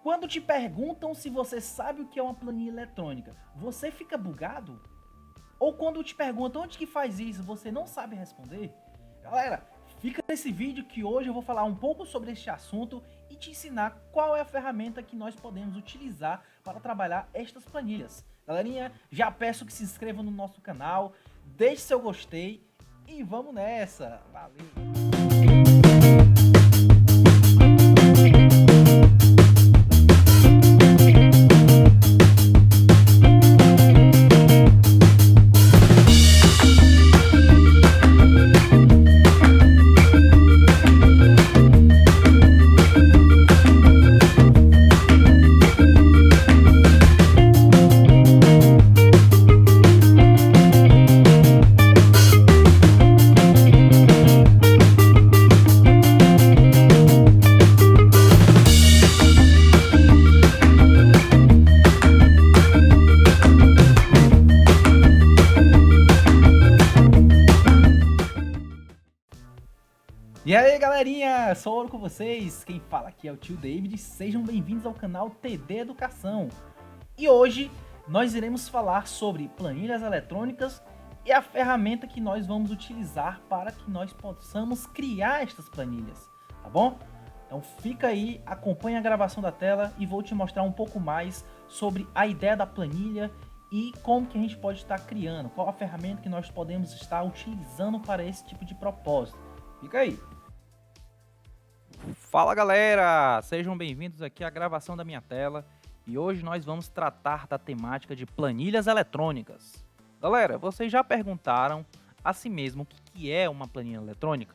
Quando te perguntam se você sabe o que é uma planilha eletrônica, você fica bugado? Ou quando te perguntam onde que faz isso, você não sabe responder? Galera, fica nesse vídeo que hoje eu vou falar um pouco sobre este assunto e te ensinar qual é a ferramenta que nós podemos utilizar para trabalhar estas planilhas. Galerinha, já peço que se inscreva no nosso canal, deixe seu gostei e vamos nessa. Valeu! E aí galerinha, sou o Ouro com vocês, quem fala aqui é o tio David, sejam bem-vindos ao canal TD Educação. E hoje nós iremos falar sobre planilhas eletrônicas e a ferramenta que nós vamos utilizar para que nós possamos criar estas planilhas, tá bom? Então fica aí, acompanha a gravação da tela e vou te mostrar um pouco mais sobre a ideia da planilha e como que a gente pode estar criando, qual a ferramenta que nós podemos estar utilizando para esse tipo de propósito. Fica aí! Fala galera, sejam bem-vindos aqui à gravação da minha tela e hoje nós vamos tratar da temática de planilhas eletrônicas. Galera, vocês já perguntaram a si mesmo o que é uma planilha eletrônica?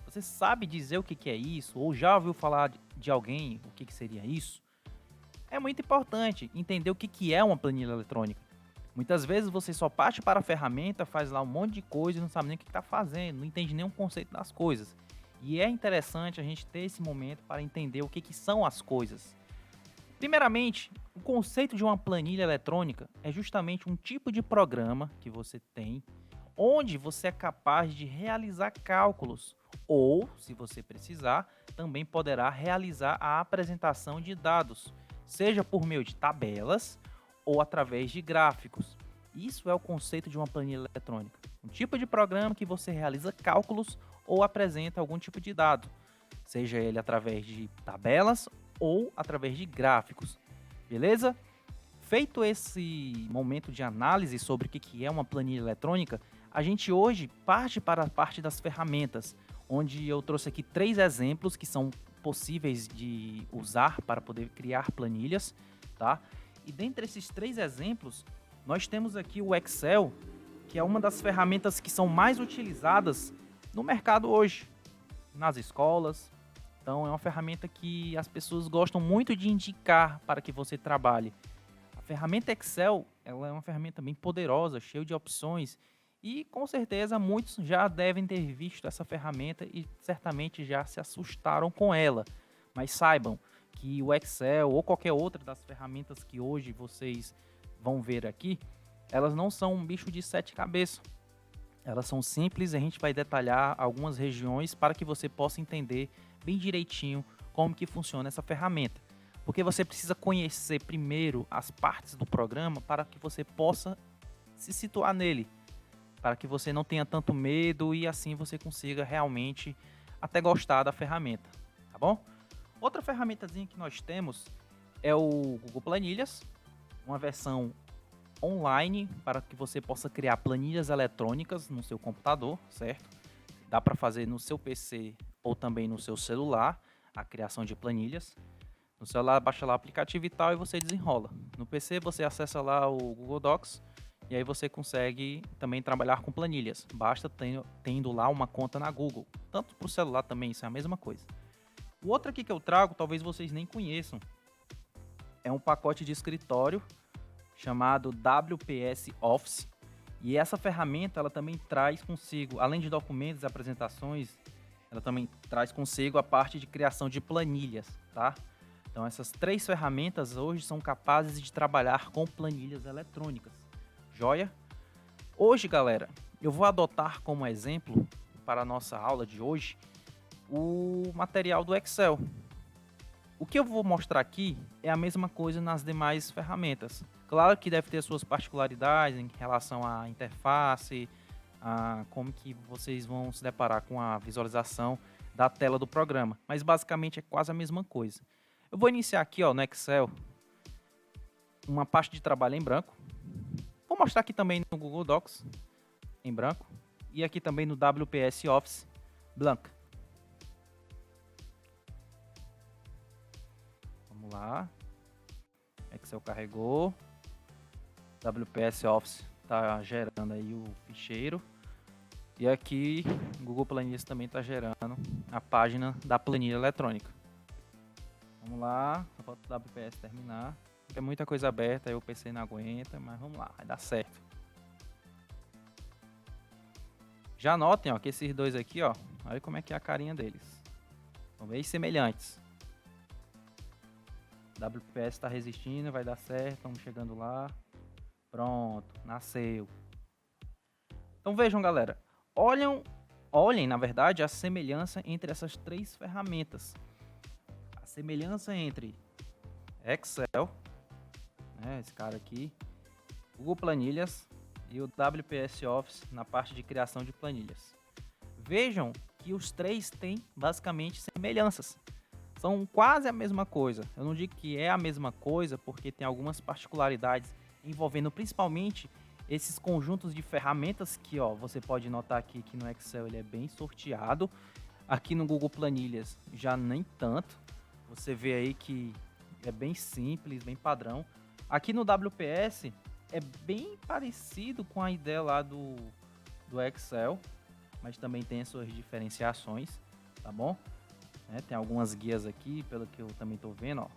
Você sabe dizer o que é isso ou já ouviu falar de alguém o que seria isso? É muito importante entender o que é uma planilha eletrônica. Muitas vezes você só parte para a ferramenta, faz lá um monte de coisa e não sabe nem o que está fazendo, não entende nenhum conceito das coisas. E é interessante a gente ter esse momento para entender o que são as coisas. Primeiramente, o conceito de uma planilha eletrônica é justamente um tipo de programa que você tem, onde você é capaz de realizar cálculos, ou, se você precisar, também poderá realizar a apresentação de dados, seja por meio de tabelas ou através de gráficos. Isso é o conceito de uma planilha eletrônica. Um tipo de programa que você realiza cálculos ou apresenta algum tipo de dado, seja ele através de tabelas ou através de gráficos, beleza? Feito esse momento de análise sobre o que é uma planilha eletrônica, a gente hoje parte para a parte das ferramentas, onde eu trouxe aqui 3 exemplos que são possíveis de usar para poder criar planilhas, tá? E dentre esses 3 exemplos, nós temos aqui o Excel, que é uma das ferramentas que são mais utilizadas no mercado hoje, nas escolas. Então é uma ferramenta que as pessoas gostam muito de indicar para que você trabalhe. A ferramenta Excel, ela é uma ferramenta bem poderosa, cheia de opções e com certeza muitos já devem ter visto essa ferramenta e certamente já se assustaram com ela. Mas saibam que o Excel ou qualquer outra das ferramentas que hoje vocês vão ver aqui, elas não são um bicho de 7 cabeças. Elas são simples e a gente vai detalhar algumas regiões para que você possa entender bem direitinho como que funciona essa ferramenta. Porque você precisa conhecer primeiro as partes do programa para que você possa se situar nele. Para que você não tenha tanto medo e assim você consiga realmente até gostar da ferramenta. Tá bom? Outra ferramentazinha que nós temos é o Google Planilhas. Uma versão online para que você possa criar planilhas eletrônicas no seu computador, certo? Dá para fazer no seu PC ou também no seu celular a criação de planilhas. No celular baixa lá o aplicativo e tal e você desenrola. No PC você acessa lá o Google Docs e aí você consegue também trabalhar com planilhas. Basta tendo lá uma conta na Google. Tanto para o celular também isso é a mesma coisa. O outro aqui que eu trago, talvez vocês nem conheçam, é um pacote de escritório chamado WPS Office, e essa ferramenta ela também traz consigo, além de documentos e apresentações, ela também traz consigo a parte de criação de planilhas, tá? Então essas 3 ferramentas hoje são capazes de trabalhar com planilhas eletrônicas, joia? Hoje, galera, eu vou adotar como exemplo para a nossa aula de hoje o material do Excel. O que eu vou mostrar aqui é a mesma coisa nas demais ferramentas. Claro que deve ter suas particularidades em relação à interface, a como que vocês vão se deparar com a visualização da tela do programa, mas basicamente é quase a mesma coisa. Eu vou iniciar aqui, ó, no Excel, uma pasta de trabalho em branco. Vou mostrar aqui também no Google Docs em branco e aqui também no WPS Office branco. Vamos lá. Excel carregou. WPS Office está gerando aí o ficheiro. E aqui Google Planilhas também está gerando a página da planilha eletrônica. Vamos lá, só falta o WPS terminar. É muita coisa aberta, aí o PC não aguenta, mas vamos lá, vai dar certo. Já notem, ó, que esses dois aqui, ó, olha como é que é a carinha deles. São bem semelhantes. WPS está resistindo, vai dar certo, estamos chegando lá. Pronto, nasceu. Então vejam, galera, olhem, na verdade, a semelhança entre essas três ferramentas. A semelhança entre Excel, né, esse cara aqui, Google Planilhas e o WPS Office na parte de criação de planilhas. Vejam que os três têm basicamente semelhanças. São quase a mesma coisa. Eu não digo que é a mesma coisa porque tem algumas particularidades envolvendo principalmente esses conjuntos de ferramentas que, ó, você pode notar aqui que no Excel ele é bem sorteado. Aqui no Google Planilhas já nem tanto. Você vê aí que é bem simples, bem padrão. Aqui no WPS é bem parecido com a ideia lá do Excel, mas também tem as suas diferenciações, tá bom? Tem algumas guias aqui, pelo que eu também estou vendo, ó.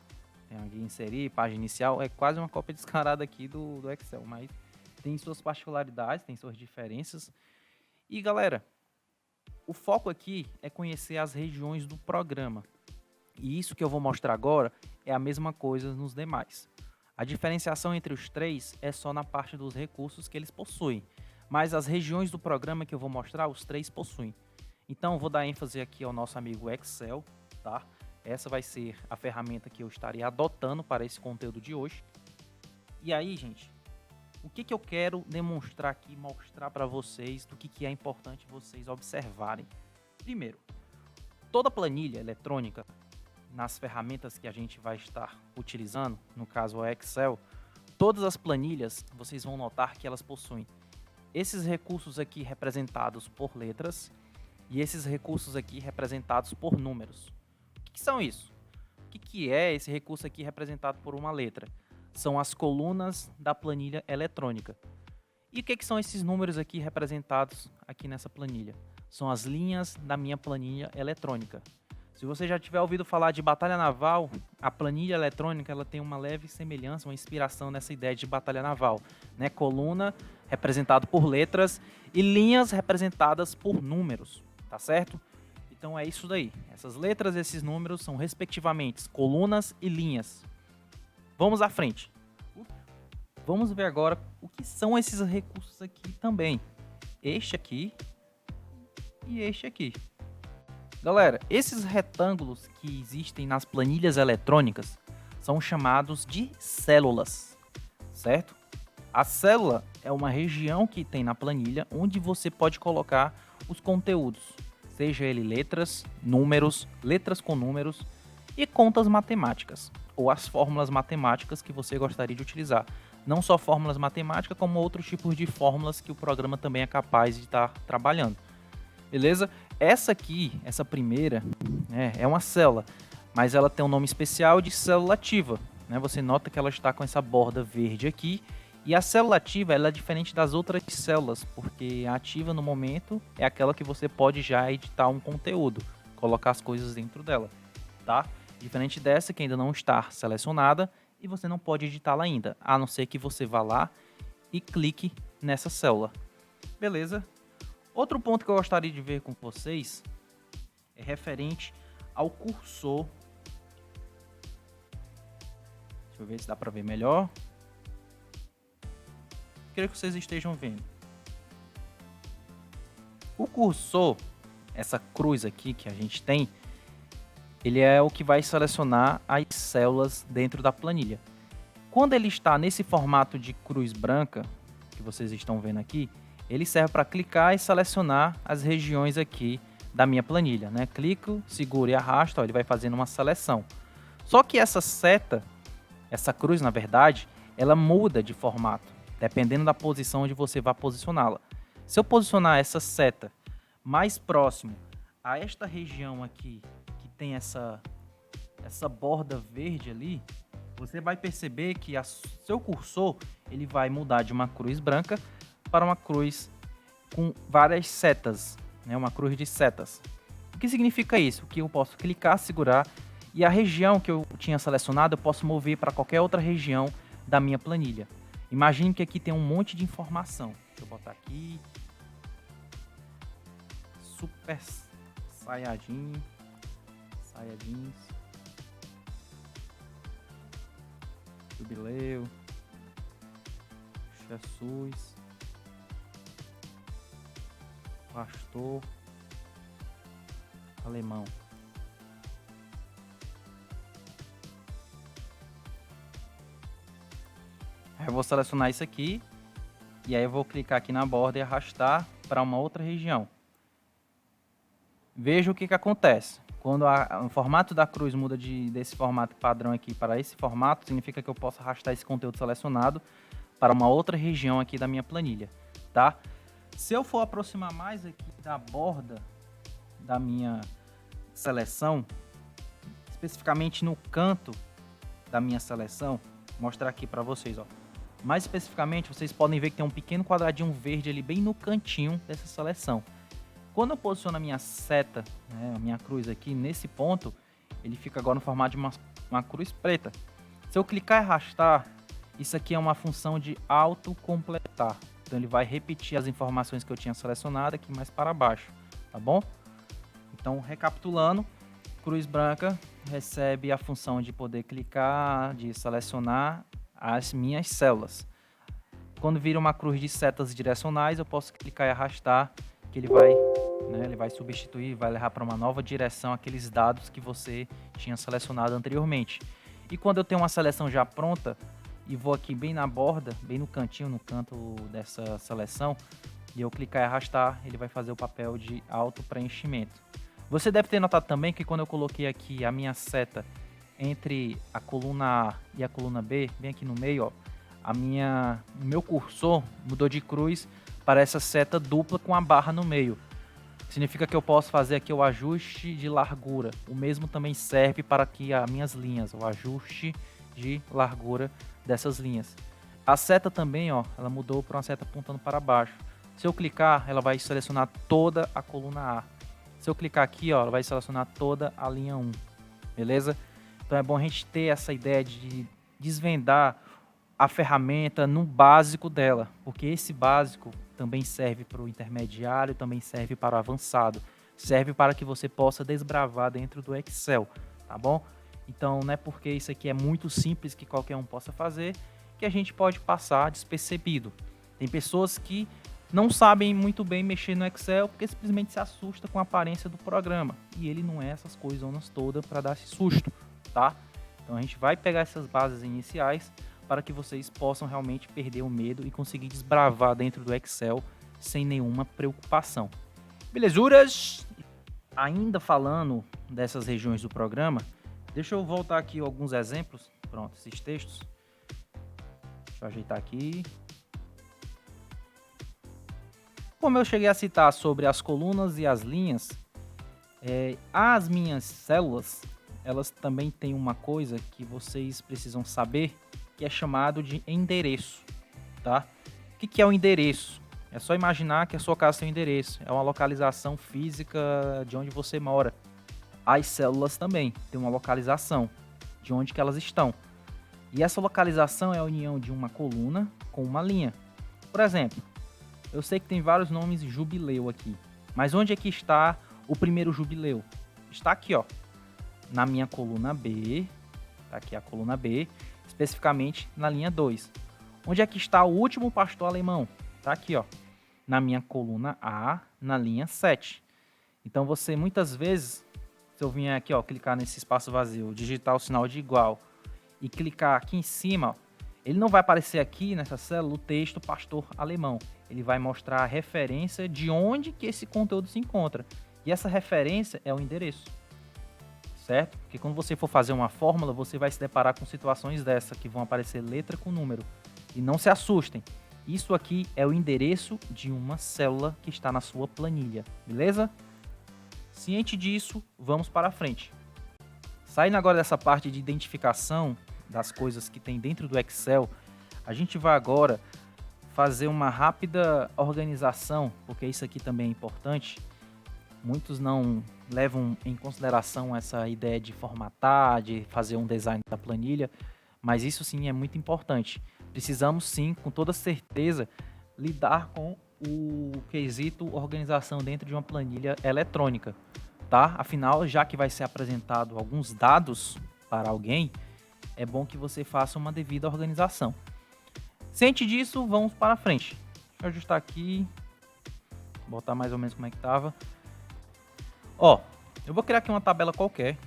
Tem a guia inserir, página inicial, é quase uma cópia descarada aqui do Excel, mas tem suas particularidades, tem suas diferenças. E galera, o foco aqui é conhecer as regiões do programa. E isso que eu vou mostrar agora é a mesma coisa nos demais. A diferenciação entre os três é só na parte dos recursos que eles possuem, mas as regiões do programa que eu vou mostrar, os três possuem. Então, eu vou dar ênfase aqui ao nosso amigo Excel, tá? Essa vai ser a ferramenta que eu estarei adotando para esse conteúdo de hoje. E aí, gente, o que eu quero demonstrar aqui, mostrar para vocês, do que é importante vocês observarem. Primeiro, toda planilha eletrônica, nas ferramentas que a gente vai estar utilizando, no caso o Excel, todas as planilhas, vocês vão notar que elas possuem esses recursos aqui representados por letras e esses recursos aqui representados por números. O que são isso? O que é esse recurso aqui representado por uma letra? São as colunas da planilha eletrônica. E o que são esses números aqui representados aqui nessa planilha? São as linhas da minha planilha eletrônica. Se você já tiver ouvido falar de batalha naval, a planilha eletrônica ela tem uma leve semelhança, uma inspiração nessa ideia de batalha naval, né? Coluna representado por letras e linhas representadas por números, tá certo? Então é isso daí. Essas letras e esses números são respectivamente colunas e linhas. Vamos à frente. Vamos ver agora o que são esses recursos aqui também. Este aqui e este aqui. Galera, esses retângulos que existem nas planilhas eletrônicas são chamados de células, certo? A célula é uma região que tem na planilha onde você pode colocar os conteúdos, seja ele letras, números, letras com números e contas matemáticas, ou as fórmulas matemáticas que você gostaria de utilizar. Não só fórmulas matemáticas, como outros tipos de fórmulas que o programa também é capaz de estar trabalhando. Beleza? Essa aqui, essa primeira, é uma célula, mas ela tem um nome especial de célula ativa. Né? Você nota que ela está com essa borda verde aqui. E a célula ativa ela é diferente das outras células, porque a ativa no momento é aquela que você pode já editar um conteúdo, colocar as coisas dentro dela, tá? Diferente dessa que ainda não está selecionada e você não pode editá-la ainda, a não ser que você vá lá e clique nessa célula. Beleza? Outro ponto que eu gostaria de ver com vocês é referente ao cursor. Deixa eu ver se dá para ver melhor. Quero que vocês estejam vendo. O cursor, essa cruz aqui que a gente tem, ele é o que vai selecionar as células dentro da planilha. Quando ele está nesse formato de cruz branca, que vocês estão vendo aqui, ele serve para clicar e selecionar as regiões aqui da minha planilha, né? Clico, seguro e arrasto, ó, ele vai fazendo uma seleção. Só que essa seta, essa cruz, na verdade, ela muda de formato, dependendo da posição onde você vai posicioná-la. Se eu posicionar essa seta mais próximo a esta região aqui, que tem essa borda verde ali, você vai perceber que seu cursor ele vai mudar de uma cruz branca para uma cruz com várias setas, né? Uma cruz de setas. O que significa isso? Que eu posso clicar, segurar e a região que eu tinha selecionado eu posso mover para qualquer outra região da minha planilha. Imagine que aqui tem um monte de informação. Deixa eu botar aqui. Super Saiyajins. Jubileu. Jesus. Pastor. Alemão. Aí eu vou selecionar isso aqui. E aí eu vou clicar aqui na borda e arrastar para uma outra região. Veja o que acontece. Quando o formato da cruz muda desse formato padrão aqui para esse formato, significa que eu posso arrastar esse conteúdo selecionado para uma outra região aqui da minha planilha, tá? Se eu for aproximar mais aqui da borda da minha seleção, especificamente no canto da minha seleção, vou mostrar aqui para vocês, ó. Mais especificamente, vocês podem ver que tem um pequeno quadradinho verde ali bem no cantinho dessa seleção. Quando eu posiciono a minha seta, né, a minha cruz aqui nesse ponto, ele fica agora no formato de uma cruz preta. Se eu clicar e arrastar, isso aqui é uma função de autocompletar. Então ele vai repetir as informações que eu tinha selecionado aqui mais para baixo, tá bom? Então, recapitulando, cruz branca recebe a função de poder clicar, de selecionar as minhas células. Quando vira uma cruz de setas direcionais, eu posso clicar e arrastar, que ele vai substituir, vai levar para uma nova direção aqueles dados que você tinha selecionado anteriormente. E quando eu tenho uma seleção já pronta e vou aqui bem na borda, bem no cantinho, no canto dessa seleção, e eu clicar e arrastar, ele vai fazer o papel de auto preenchimento. Você deve ter notado também que quando eu coloquei aqui a minha seta entre a coluna A e a coluna B, bem aqui no meio, ó, o meu cursor mudou de cruz para essa seta dupla com a barra no meio. Significa que eu posso fazer aqui o ajuste de largura. O mesmo também serve para aqui as minhas linhas, o ajuste de largura dessas linhas. A seta também, ó, ela mudou para uma seta apontando para baixo. Se eu clicar, ela vai selecionar toda a coluna A. Se eu clicar aqui, ó, ela vai selecionar toda a linha 1. Beleza? Então é bom a gente ter essa ideia de desvendar a ferramenta no básico dela, porque esse básico também serve para o intermediário, também serve para o avançado, serve para que você possa desbravar dentro do Excel, tá bom? Então não é porque isso aqui é muito simples que qualquer um possa fazer que a gente pode passar despercebido. Tem pessoas que não sabem muito bem mexer no Excel porque simplesmente se assusta com a aparência do programa, e ele não é essas coisas todas para dar esse susto, tá? Então a gente vai pegar essas bases iniciais para que vocês possam realmente perder o medo e conseguir desbravar dentro do Excel sem nenhuma preocupação. Belezuras? Ainda falando dessas regiões do programa, deixa eu voltar aqui alguns exemplos. Pronto, esses textos. Deixa eu ajeitar aqui. Como eu cheguei a citar sobre as colunas e as linhas, as minhas células, elas também têm uma coisa que vocês precisam saber, que é chamado de endereço, tá? O que é o endereço? É só imaginar que a sua casa tem um endereço, é uma localização física de onde você mora. As células também têm uma localização de onde que elas estão. E essa localização é a união de uma coluna com uma linha. Por exemplo, eu sei que tem vários nomes jubileu aqui, mas onde é que está o primeiro jubileu? Está aqui, ó, na minha coluna B, tá aqui a coluna B, especificamente na linha 2. Onde é que está o último pastor alemão? Tá aqui, ó, na minha coluna A, na linha 7. Então você muitas vezes Se eu vier aqui, ó, clicar nesse espaço vazio, digitar o sinal de igual e clicar aqui em cima, ó, ele não vai aparecer aqui nessa célula o texto pastor alemão. Ele vai mostrar a referência de onde que esse conteúdo se encontra. E essa referência é o endereço. Certo? Porque quando você for fazer uma fórmula, você vai se deparar com situações dessa, que vão aparecer letra com número. E não se assustem. Isso aqui é o endereço de uma célula que está na sua planilha. Beleza? Ciente disso, vamos para frente. Saindo agora dessa parte de identificação das coisas que tem dentro do Excel, a gente vai agora fazer uma rápida organização, porque isso aqui também é importante. Muitos não levam em consideração essa ideia de formatar, de fazer um design da planilha, mas isso sim é muito importante. Precisamos sim, com toda certeza, lidar com o quesito organização dentro de uma planilha eletrônica, tá? Afinal, já que vai ser apresentado alguns dados para alguém, é bom que você faça uma devida organização. Ciente disso, vamos para frente. Deixa eu ajustar aqui, botar mais ou menos como é que estava. Ó, eu vou criar aqui uma tabela qualquer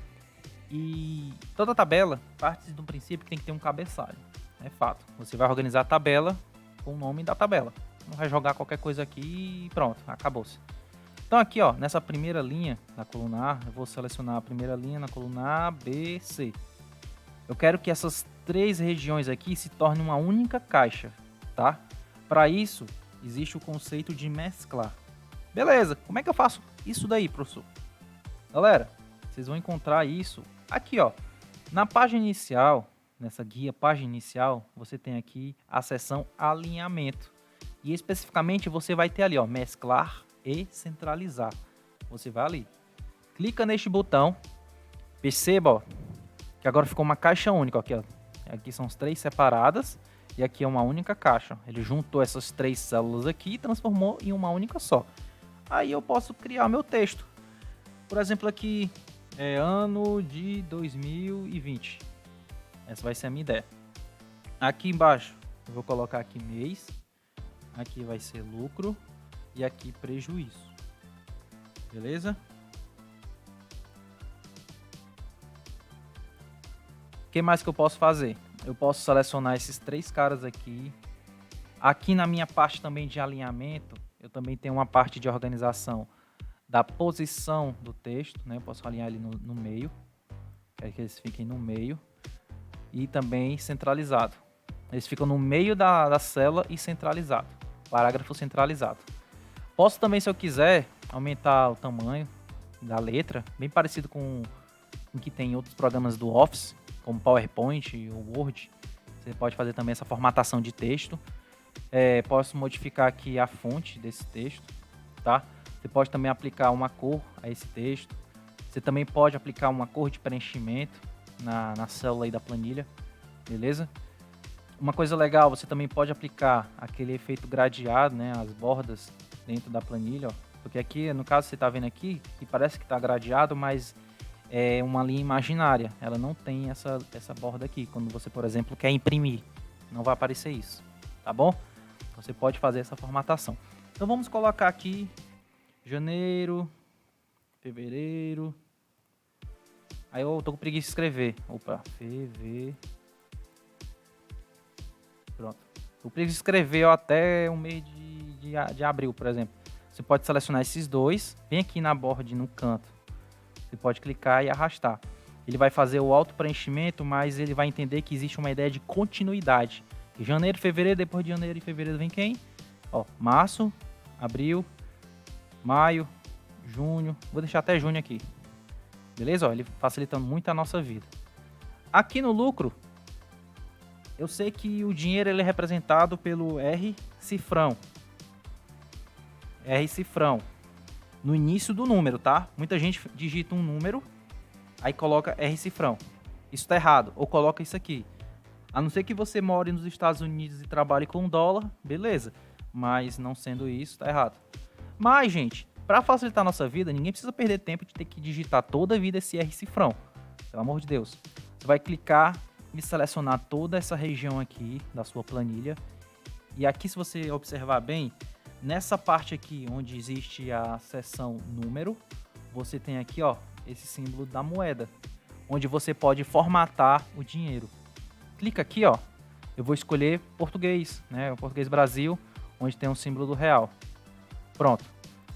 e toda tabela parte do princípio que tem que ter um cabeçalho. É fato. Você vai organizar a tabela com o nome da tabela. Não vai jogar qualquer coisa aqui e pronto, acabou-se. Então aqui, ó, nessa primeira linha da coluna A, eu vou selecionar a primeira linha na coluna A, B, C. Eu quero que essas três regiões aqui se tornem uma única caixa, tá? Para isso, existe o conceito de mesclar. Beleza, como é que eu faço isso daí, professor? Galera, vocês vão encontrar isso aqui, ó. Na página inicial, nessa guia página inicial, você tem aqui a seção alinhamento. E especificamente você vai ter ali, ó, mesclar e centralizar. Você vai ali, clica neste botão, perceba, ó, que agora ficou uma caixa única, aqui, ó. Aqui são as três separadas e aqui é uma única caixa. Ele juntou essas três células aqui e transformou em uma única só. Aí eu posso criar meu texto. Por exemplo, aqui é ano de 2020. Essa vai ser a minha ideia. Aqui embaixo eu vou colocar aqui mês. Aqui vai ser lucro e aqui prejuízo. Beleza? O que mais que eu posso fazer? Eu posso selecionar esses três caras aqui. Aqui na minha parte também de alinhamento, eu também tenho uma parte de organização da posição do texto, né? Eu posso alinhar ele no meio, quero que eles fiquem no meio, e também centralizado. Eles ficam no meio da célula e centralizado, parágrafo centralizado. Posso também, se eu quiser, aumentar o tamanho da letra, bem parecido com o que tem em outros programas do Office, como PowerPoint ou Word. Você pode fazer também essa formatação de texto. Posso modificar aqui a fonte desse texto, tá? Você pode também aplicar uma cor a esse texto. Você também pode aplicar uma cor de preenchimento na célula aí da planilha, beleza? Uma coisa legal, você também pode aplicar aquele efeito gradeado, né? As bordas dentro da planilha, ó. Porque aqui, no caso, você está vendo aqui, que parece que está gradeado, mas é uma linha imaginária. Ela não tem essa borda aqui. Quando você, por exemplo, quer imprimir, não vai aparecer isso, tá bom? Você pode fazer essa formatação. Então vamos colocar aqui janeiro, fevereiro. Aí eu tô com preguiça de escrever. Opa, pronto. Tô com preguiça de escrever ó, até o mês de abril, por exemplo. Você pode selecionar esses dois, bem aqui na borda, no canto. Você pode clicar e arrastar. Ele vai fazer o auto preenchimento, mas ele vai entender que existe uma ideia de continuidade. Janeiro, fevereiro, depois de janeiro e fevereiro vem quem? Ó, março, abril, maio, junho. Vou deixar até junho aqui. Beleza? Ó, ele facilitando muito a nossa vida. Aqui no lucro, eu sei que o dinheiro ele é representado pelo R cifrão. R cifrão. No início do número, tá? Muita gente digita um número, aí coloca R cifrão. Isso tá errado. Ou coloca isso aqui. A não ser que você more nos Estados Unidos e trabalhe com dólar, beleza. Mas não sendo isso, tá errado. Mas, gente, para facilitar a nossa vida, ninguém precisa perder tempo de ter que digitar toda a vida esse R cifrão. Pelo amor de Deus. Você vai clicar e selecionar toda essa região aqui da sua planilha. E aqui, se você observar bem, nessa parte aqui onde existe a seção número, você tem aqui, ó, esse símbolo da moeda, onde você pode formatar o dinheiro. Clica aqui, ó. Eu vou escolher português, né? O português Brasil, onde tem um símbolo do real. Pronto.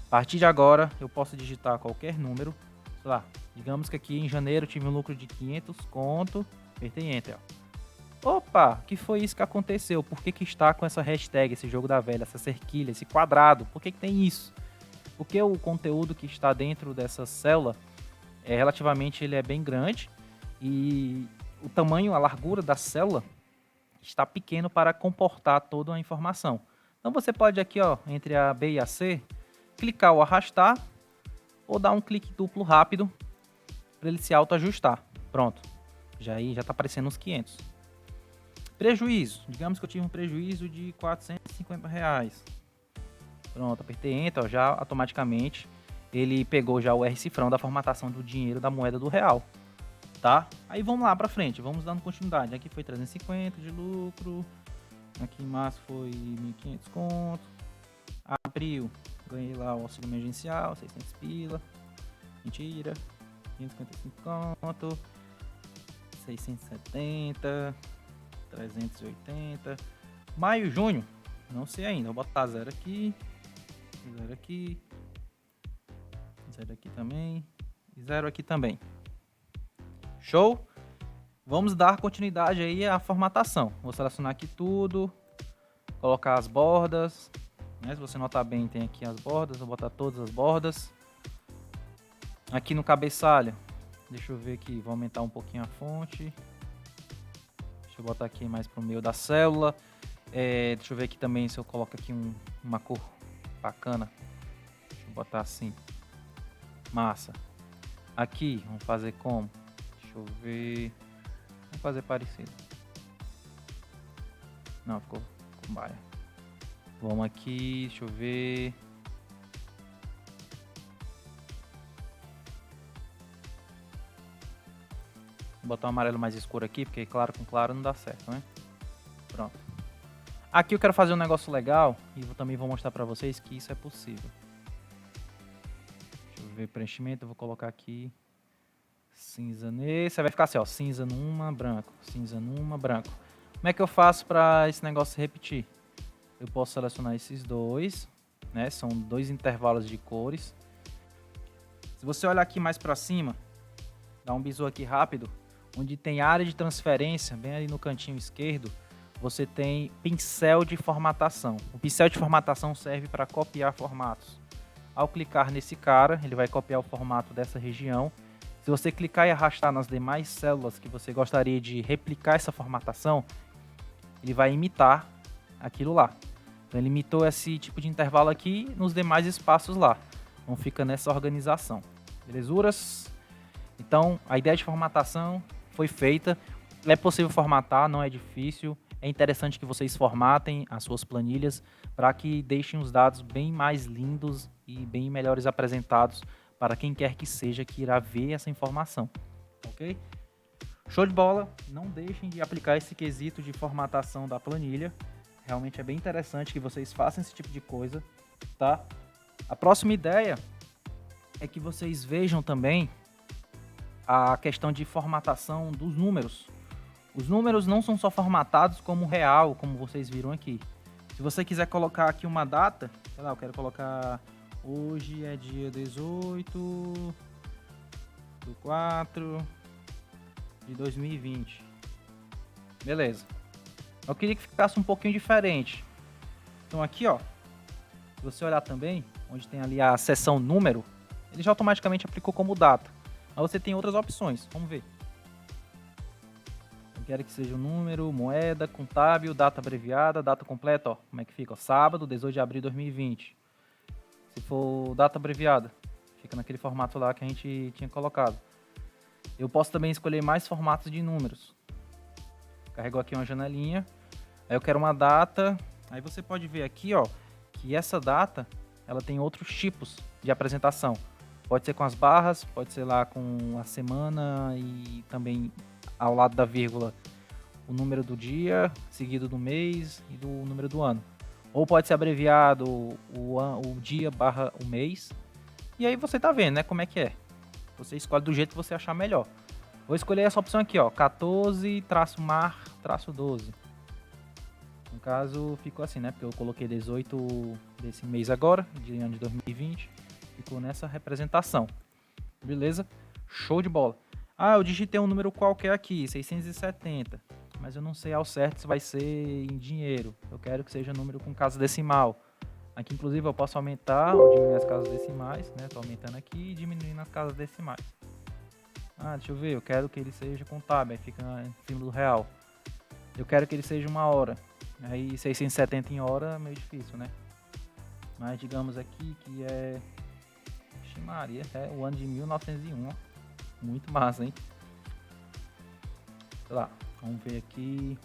A partir de agora, eu posso digitar qualquer número. Sei lá, digamos que aqui em janeiro eu tive um lucro de 500 conto. Apertei Enter, ó. Opa, que foi isso que aconteceu? Por que que está com essa hashtag, esse jogo da velha, essa cerquilha, esse quadrado? Por que que tem isso? Porque o conteúdo que está dentro dessa célula, relativamente ele é bem grande e o tamanho, a largura da célula está pequeno para comportar toda a informação. Então você pode aqui, ó, entre a B e a C, clicar ou arrastar ou dar um clique duplo rápido para ele se autoajustar. Pronto, já está aparecendo uns 500. Prejuízo, digamos que eu tive um prejuízo de R$450. Pronto, apertei Enter, ó, já automaticamente ele pegou já o R-cifrão da formatação do dinheiro da moeda do real, tá? Aí vamos lá para frente, vamos dando continuidade. Aqui foi 350 de lucro, aqui em março foi 1.500 conto, abril ganhei lá o auxílio emergencial, 600 pila, mentira, 555 conto, 670, 380, maio, junho, não sei ainda, vou botar 0 aqui, 0 aqui, 0 aqui também, e 0 aqui também. Show? Vamos dar continuidade aí à formatação. Vou selecionar aqui tudo, colocar as bordas, né? Se você notar bem, tem aqui as bordas, vou botar todas as bordas. Aqui no cabeçalho, deixa eu ver aqui, vou aumentar um pouquinho a fonte. Deixa eu botar aqui mais pro meio da célula. Deixa eu ver aqui também se eu coloco aqui uma cor bacana. Deixa eu botar assim. Massa. Aqui, vamos fazer como? Deixa eu ver. Vamos fazer parecido. Não, ficou baia. Vamos aqui, deixa eu ver. Vou botar um amarelo mais escuro aqui, porque claro com claro não dá certo, né? Pronto. Aqui eu quero fazer um negócio legal e também vou mostrar pra vocês que isso é possível. Deixa eu ver preenchimento, eu vou colocar aqui cinza nesse, vai ficar assim, ó, cinza numa, branco, cinza numa, branco. Como é que eu faço para esse negócio se repetir? Eu posso selecionar esses dois, né? São dois intervalos de cores. Se você olhar aqui mais para cima, dá um bisu aqui rápido, onde tem área de transferência, bem ali no cantinho esquerdo, você tem pincel de formatação. O pincel de formatação serve para copiar formatos. Ao clicar nesse cara, ele vai copiar o formato dessa região. Se você clicar e arrastar nas demais células que você gostaria de replicar essa formatação, ele vai imitar aquilo lá. Então ele imitou esse tipo de intervalo aqui nos demais espaços lá. Então fica nessa organização. Belezuras? Então a ideia de formatação foi feita. É possível formatar, não é difícil. É interessante que vocês formatem as suas planilhas para que deixem os dados bem mais lindos e bem melhores apresentados para quem quer que seja que irá ver essa informação, ok? Show de bola, não deixem de aplicar esse quesito de formatação da planilha, realmente é bem interessante que vocês façam esse tipo de coisa, tá? A próxima ideia é que vocês vejam também a questão de formatação dos números. Os números não são só formatados como real, como vocês viram aqui. Se você quiser colocar aqui uma data, sei lá, eu quero colocar hoje é dia 18/4/2020. Beleza. Eu queria que ficasse um pouquinho diferente. Então aqui, ó, se você olhar também, onde tem ali a seção número, ele já automaticamente aplicou como data. Mas você tem outras opções, vamos ver. Eu quero que seja o número, moeda, contábil, data abreviada, data completa, ó, como é que fica? Ó, sábado, 18 de abril de 2020. Se for data abreviada, fica naquele formato lá que a gente tinha colocado. Eu posso também escolher mais formatos de números. Carregou aqui uma janelinha. Aí eu quero uma data. Aí você pode ver aqui, ó, que essa data, ela tem outros tipos de apresentação. Pode ser com as barras, pode ser lá com a semana e também ao lado da vírgula o número do dia, seguido do mês e do número do ano. Ou pode ser abreviado o dia barra o mês. E aí você tá vendo, né, como é que é. Você escolhe do jeito que você achar melhor. Vou escolher essa opção aqui, ó, 14-mar-12. No caso, ficou assim, né? Porque eu coloquei 18 desse mês agora, de ano de 2020. Ficou nessa representação. Beleza? Show de bola. Ah, eu digitei um número qualquer aqui, 670. Mas eu não sei ao certo se vai ser em dinheiro. Eu quero que seja número com casa decimal. Aqui, inclusive, eu posso aumentar ou diminuir as casas decimais, né? Tô aumentando aqui e diminuindo as casas decimais. Ah, deixa eu ver. Eu quero que ele seja contábil. Aí fica em cima do real. Eu quero que ele seja uma hora. Aí 670 em hora é meio difícil, né? Mas digamos aqui que é... Ixi Maria, é o ano de 1901. Ó. Muito massa, hein? Sei lá, vamos ver aqui.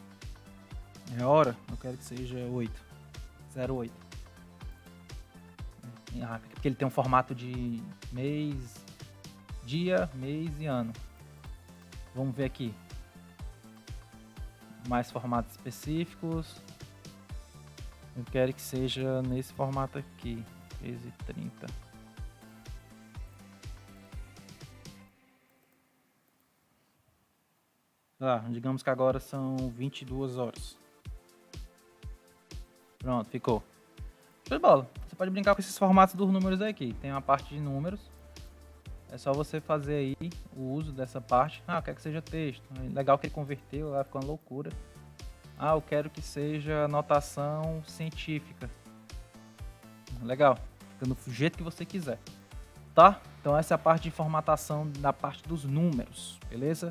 É hora? Eu quero que seja 8. 08. Ah, porque ele tem um formato de mês, dia, mês e ano. Vamos ver aqui. Mais formatos específicos. Eu quero que seja nesse formato aqui. 13:30. Tá, digamos que agora são 22 horas. Pronto, ficou. Show de bola. Você pode brincar com esses formatos dos números aqui. Tem uma parte de números. É só você fazer aí o uso dessa parte. Ah, eu quero que seja texto. Legal que ele converteu, lá ficou uma loucura. Ah, eu quero que seja notação científica. Legal. Fica do jeito que você quiser. Tá? Então essa é a parte de formatação da parte dos números. Beleza?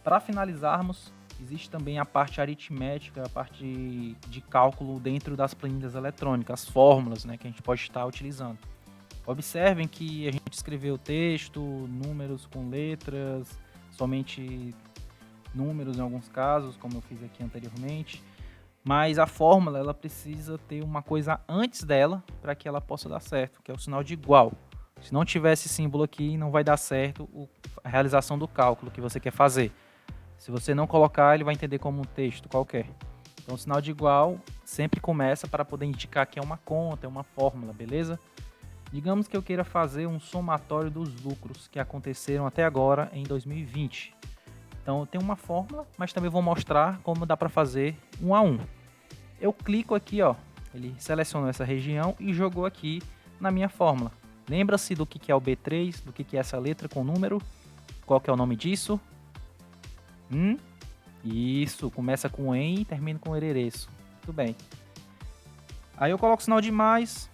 Para finalizarmos, existe também a parte aritmética, a parte de cálculo dentro das planilhas eletrônicas, as fórmulas, né, que a gente pode estar utilizando. Observem que a gente escreveu texto, números com letras, somente números em alguns casos, como eu fiz aqui anteriormente, mas a fórmula ela precisa ter uma coisa antes dela para que ela possa dar certo, que é o sinal de igual. Se não tiver esse símbolo aqui, não vai dar certo a realização do cálculo que você quer fazer. Se você não colocar, ele vai entender como um texto qualquer. Então, o sinal de igual sempre começa para poder indicar que é uma conta, é uma fórmula, beleza? Digamos que eu queira fazer um somatório dos lucros que aconteceram até agora em 2020. Então, eu tenho uma fórmula, mas também vou mostrar como dá para fazer um a um. Eu clico aqui, ó, ele selecionou essa região e jogou aqui na minha fórmula. Lembra-se do que é o B3, do que é essa letra com número? Qual que é o nome disso? Isso, começa com em e termina com erereço. Muito bem. Aí eu coloco o sinal de mais,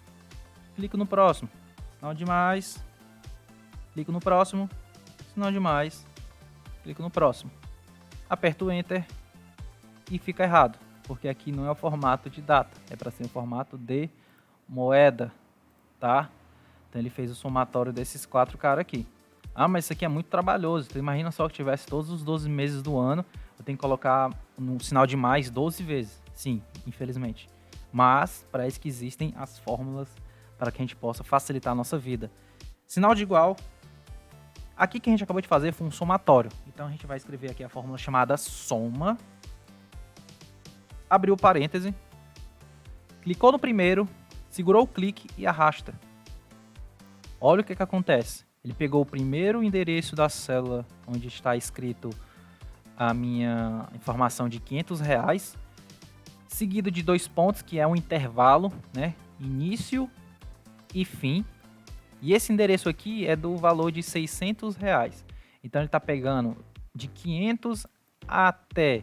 clico no próximo. Sinal de mais, clico no próximo. Sinal de mais, clico no próximo. Aperto o Enter e fica errado, porque aqui não é o formato de data, é para ser o formato de moeda, tá? Então ele fez o somatório desses 4 caras aqui. Ah, mas isso aqui é muito trabalhoso. Então imagina só que tivesse todos os 12 meses do ano, eu tenho que colocar um sinal de mais 12 vezes. Sim, infelizmente. Mas para isso que existem as fórmulas para que a gente possa facilitar a nossa vida. Sinal de igual. Aqui que a gente acabou de fazer foi um somatório. Então a gente vai escrever aqui a fórmula chamada soma. Abriu o parêntese. Clicou no primeiro, segurou o clique e arrasta. Olha o que acontece. Ele pegou o primeiro endereço da célula onde está escrito a minha informação de R$500, seguido de 2 pontos, que é um intervalo, né? Início e fim. E esse endereço aqui é do valor de R$600. Então ele está pegando de 500 até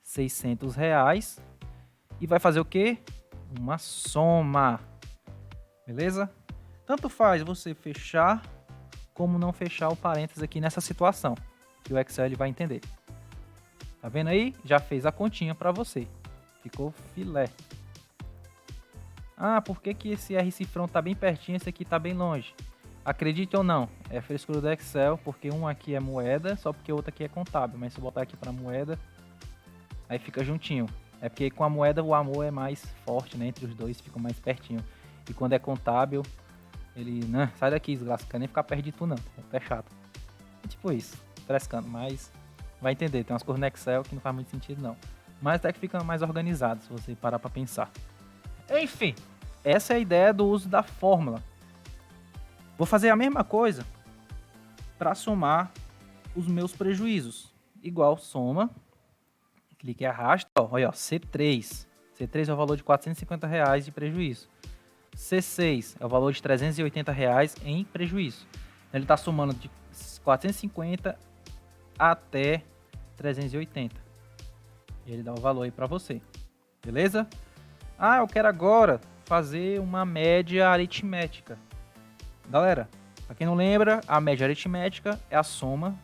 R$600 e vai fazer o quê? Uma soma. Beleza? Tanto faz você fechar como não fechar o parênteses aqui nessa situação, que o Excel ele vai entender. Tá vendo aí? Já fez a continha para você. Ficou filé. Ah, por que que esse R cifrão tá bem pertinho e esse aqui tá bem longe? Acredite ou não, é frescura do Excel, porque um aqui é moeda, só porque o outro aqui é contábil. Mas se eu botar aqui para moeda, aí fica juntinho. É porque com a moeda o amor é mais forte, né? Entre os dois fica mais pertinho. E quando é contábil, ele, né? Sai daqui, desgraça, não quer nem ficar perto de tu não, é chato. É tipo isso, frescando, mas vai entender, tem umas coisas no Excel que não faz muito sentido não. Mas até que fica mais organizado, se você parar pra pensar. Enfim, essa é a ideia do uso da fórmula. Vou fazer a mesma coisa para somar os meus prejuízos. Igual soma, clique e arrasta, ó, olha, ó, C3. C3 é o valor de R$450 de prejuízo. C6 é o valor de R$380 em prejuízo. Ele está somando de 450 até 380. Ele dá o valor aí para você. Beleza? Ah, eu quero agora fazer uma média aritmética. Galera, para quem não lembra, a média aritmética é a soma,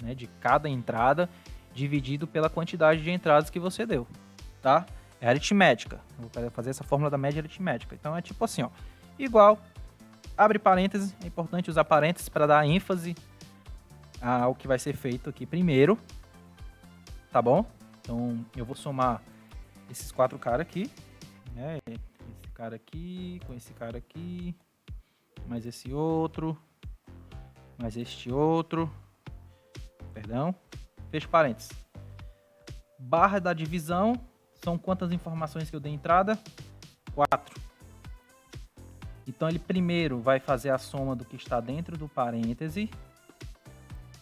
né, de cada entrada dividido pela quantidade de entradas que você deu, tá? É aritmética. Eu vou fazer essa fórmula da média aritmética. Então é tipo assim, ó, igual, abre parênteses, é importante usar parênteses para dar ênfase ao que vai ser feito aqui primeiro, tá bom? Então eu vou somar esses 4 caras aqui, né? Esse cara aqui, com esse cara aqui, mais esse outro, mais este outro, perdão, fecho parênteses. Barra da divisão, são quantas informações que eu dei entrada? 4. Então ele primeiro vai fazer a soma do que está dentro do parêntese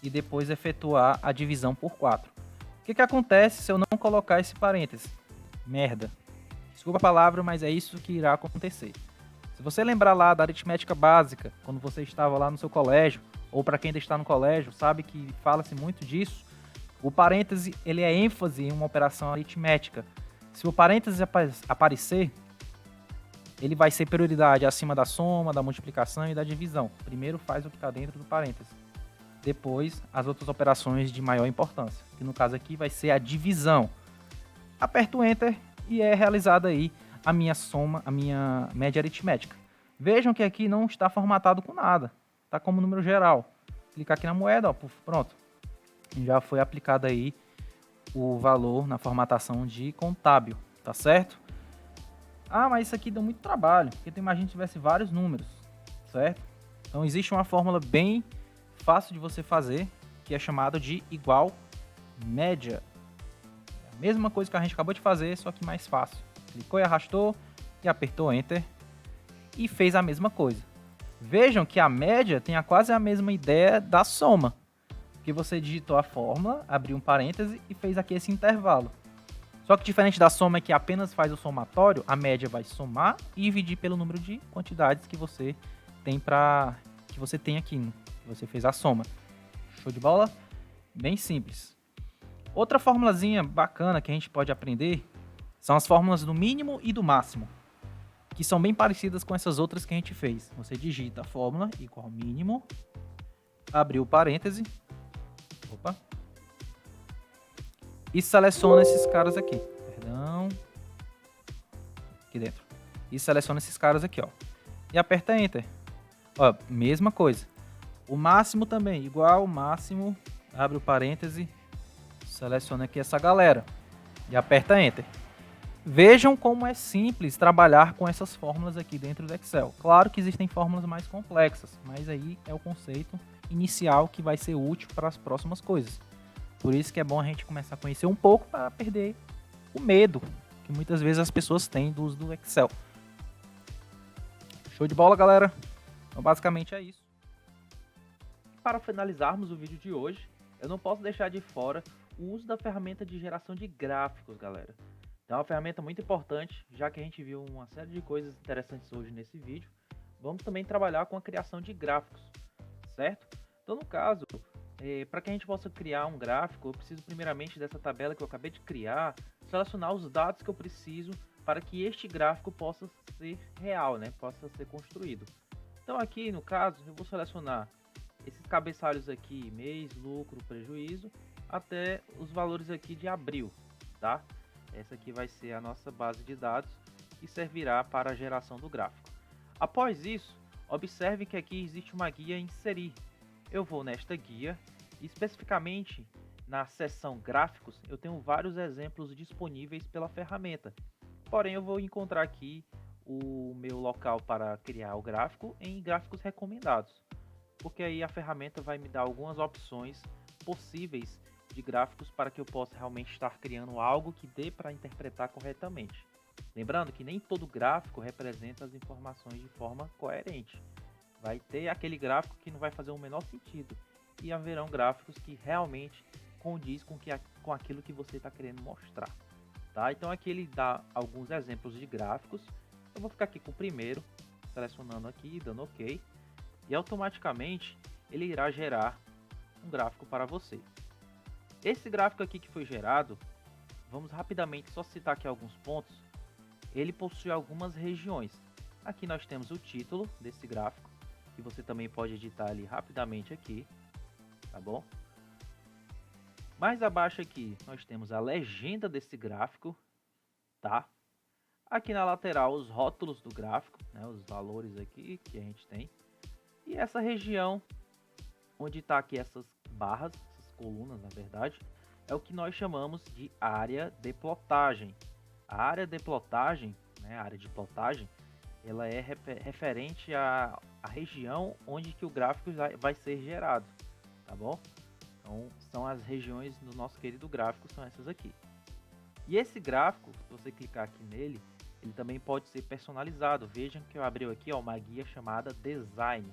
e depois efetuar a divisão por 4. O que acontece se eu não colocar esse parêntese? Merda. Desculpa a palavra, mas é isso que irá acontecer. Se você lembrar lá da aritmética básica, quando você estava lá no seu colégio, ou para quem ainda está no colégio, sabe que fala-se muito disso, o parêntese ele é ênfase em uma operação aritmética. Se o parêntese aparecer, ele vai ser prioridade acima da soma, da multiplicação e da divisão. Primeiro faz o que está dentro do parêntese. Depois, as outras operações de maior importância, que no caso aqui vai ser a divisão. Aperto Enter e é realizada aí a minha soma, a minha média aritmética. Vejam que aqui não está formatado com nada, está como número geral. Clicar aqui na moeda, ó, pronto. Já foi aplicado aí o valor na formatação de contábil, tá certo? Ah, mas isso aqui deu muito trabalho, porque tu imagina que tivesse vários números, certo? Então existe uma fórmula bem fácil de você fazer, que é chamada de igual média. É a mesma coisa que a gente acabou de fazer, só que mais fácil. Clicou e arrastou e apertou Enter e fez a mesma coisa. Vejam que a média tem quase a mesma ideia da soma, que você digitou a fórmula, abriu um parêntese e fez aqui esse intervalo. Só que diferente da soma que apenas faz o somatório, a média vai somar e dividir pelo número de quantidades que você tem aqui, que você fez a soma. Show de bola? Bem simples. Outra formulazinha bacana que a gente pode aprender são as fórmulas do mínimo e do máximo, que são bem parecidas com essas outras que a gente fez. Você digita a fórmula igual mínimo, abriu o parêntese, e seleciona esses caras aqui. Perdão. Aqui dentro. E seleciona esses caras aqui, ó. E aperta Enter. Ó, mesma coisa. O máximo também, igual o máximo, abre o parêntese, seleciona aqui essa galera e aperta Enter. Vejam como é simples trabalhar com essas fórmulas aqui dentro do Excel. Claro que existem fórmulas mais complexas, mas aí é o conceito inicial que vai ser útil para as próximas coisas. Por isso que é bom a gente começar a conhecer um pouco para perder o medo que muitas vezes as pessoas têm do uso do Excel. Show de bola, galera? Então basicamente é isso. Para finalizarmos o vídeo de hoje, eu não posso deixar de fora o uso da ferramenta de geração de gráficos, galera. É uma ferramenta muito importante, já que a gente viu uma série de coisas interessantes hoje nesse vídeo. Vamos também trabalhar com a criação de gráficos, certo? Então, no caso, para que a gente possa criar um gráfico, eu preciso primeiramente dessa tabela que eu acabei de criar, selecionar os dados que eu preciso para que este gráfico possa ser real, né? Possa ser construído. Então aqui, no caso, eu vou selecionar esses cabeçalhos aqui, mês, lucro, prejuízo, até os valores aqui de abril, tá? Essa aqui vai ser a nossa base de dados que servirá para a geração do gráfico. Após isso, observe que aqui existe uma guia inserir. Eu vou nesta guia e especificamente na seção gráficos eu tenho vários exemplos disponíveis pela ferramenta. Porém eu vou encontrar aqui o meu local para criar o gráfico em gráficos recomendados, porque aí a ferramenta vai me dar algumas opções possíveis de gráficos para que eu possa realmente estar criando algo que dê para interpretar corretamente. Lembrando que nem todo gráfico representa as informações de forma coerente. Vai ter aquele gráfico que não vai fazer o menor sentido. e haverão gráficos que realmente condiz com aquilo que você está querendo mostrar. Tá? Então aqui ele dá alguns exemplos de gráficos. Eu vou ficar aqui com o primeiro, selecionando aqui, dando OK, e automaticamente ele irá gerar um gráfico para você. Esse gráfico aqui que foi gerado, vamos rapidamente só citar aqui alguns pontos. Ele possui algumas regiões. Aqui nós temos o título desse gráfico, que você também pode editar ali rapidamente aqui, tá bom? Mais abaixo aqui nós temos a legenda desse gráfico, tá? Aqui na lateral os rótulos do gráfico, né, os valores aqui que a gente tem. E essa região onde está aqui essas barras, essas colunas na verdade, é o que nós chamamos de área de plotagem. A área de plotagem, né, a área de plotagem, ela é referente à região onde que o gráfico vai ser gerado, tá bom? Então são as regiões do nosso querido gráfico, são essas aqui. E esse gráfico, se você clicar aqui nele, ele também pode ser personalizado. Vejam que eu abri aqui uma guia chamada Design.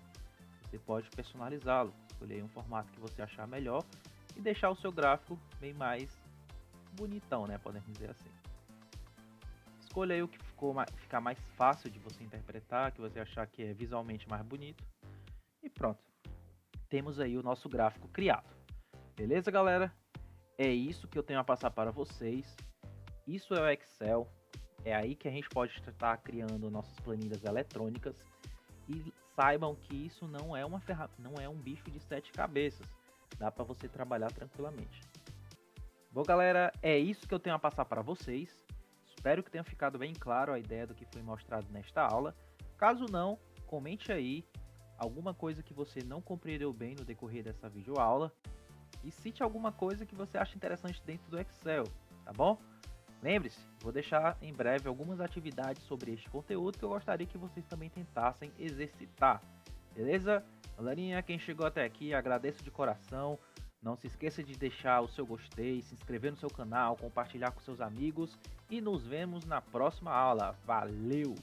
Você pode personalizá-lo, escolher um formato que você achar melhor e deixar o seu gráfico bem mais bonitão, né? Podemos dizer assim. Escolha aí o que ficar mais fácil de você interpretar, que você achar que é visualmente mais bonito. E pronto. Temos aí o nosso gráfico criado. Beleza, galera? É isso que eu tenho a passar para vocês. Isso é o Excel. É aí que a gente pode estar criando nossas planilhas eletrônicas. E saibam que isso não é não é um bicho de 7 cabeças. Dá para você trabalhar tranquilamente. Bom, galera, é isso que eu tenho a passar para vocês. Espero que tenha ficado bem claro a ideia do que foi mostrado nesta aula. Caso não, comente aí alguma coisa que você não compreendeu bem no decorrer dessa videoaula. E cite alguma coisa que você acha interessante dentro do Excel, tá bom? Lembre-se, vou deixar em breve algumas atividades sobre este conteúdo que eu gostaria que vocês também tentassem exercitar. Beleza? Galerinha, quem chegou até aqui, agradeço de coração. Não se esqueça de deixar o seu gostei, se inscrever no seu canal, compartilhar com seus amigos e nos vemos na próxima aula. Valeu!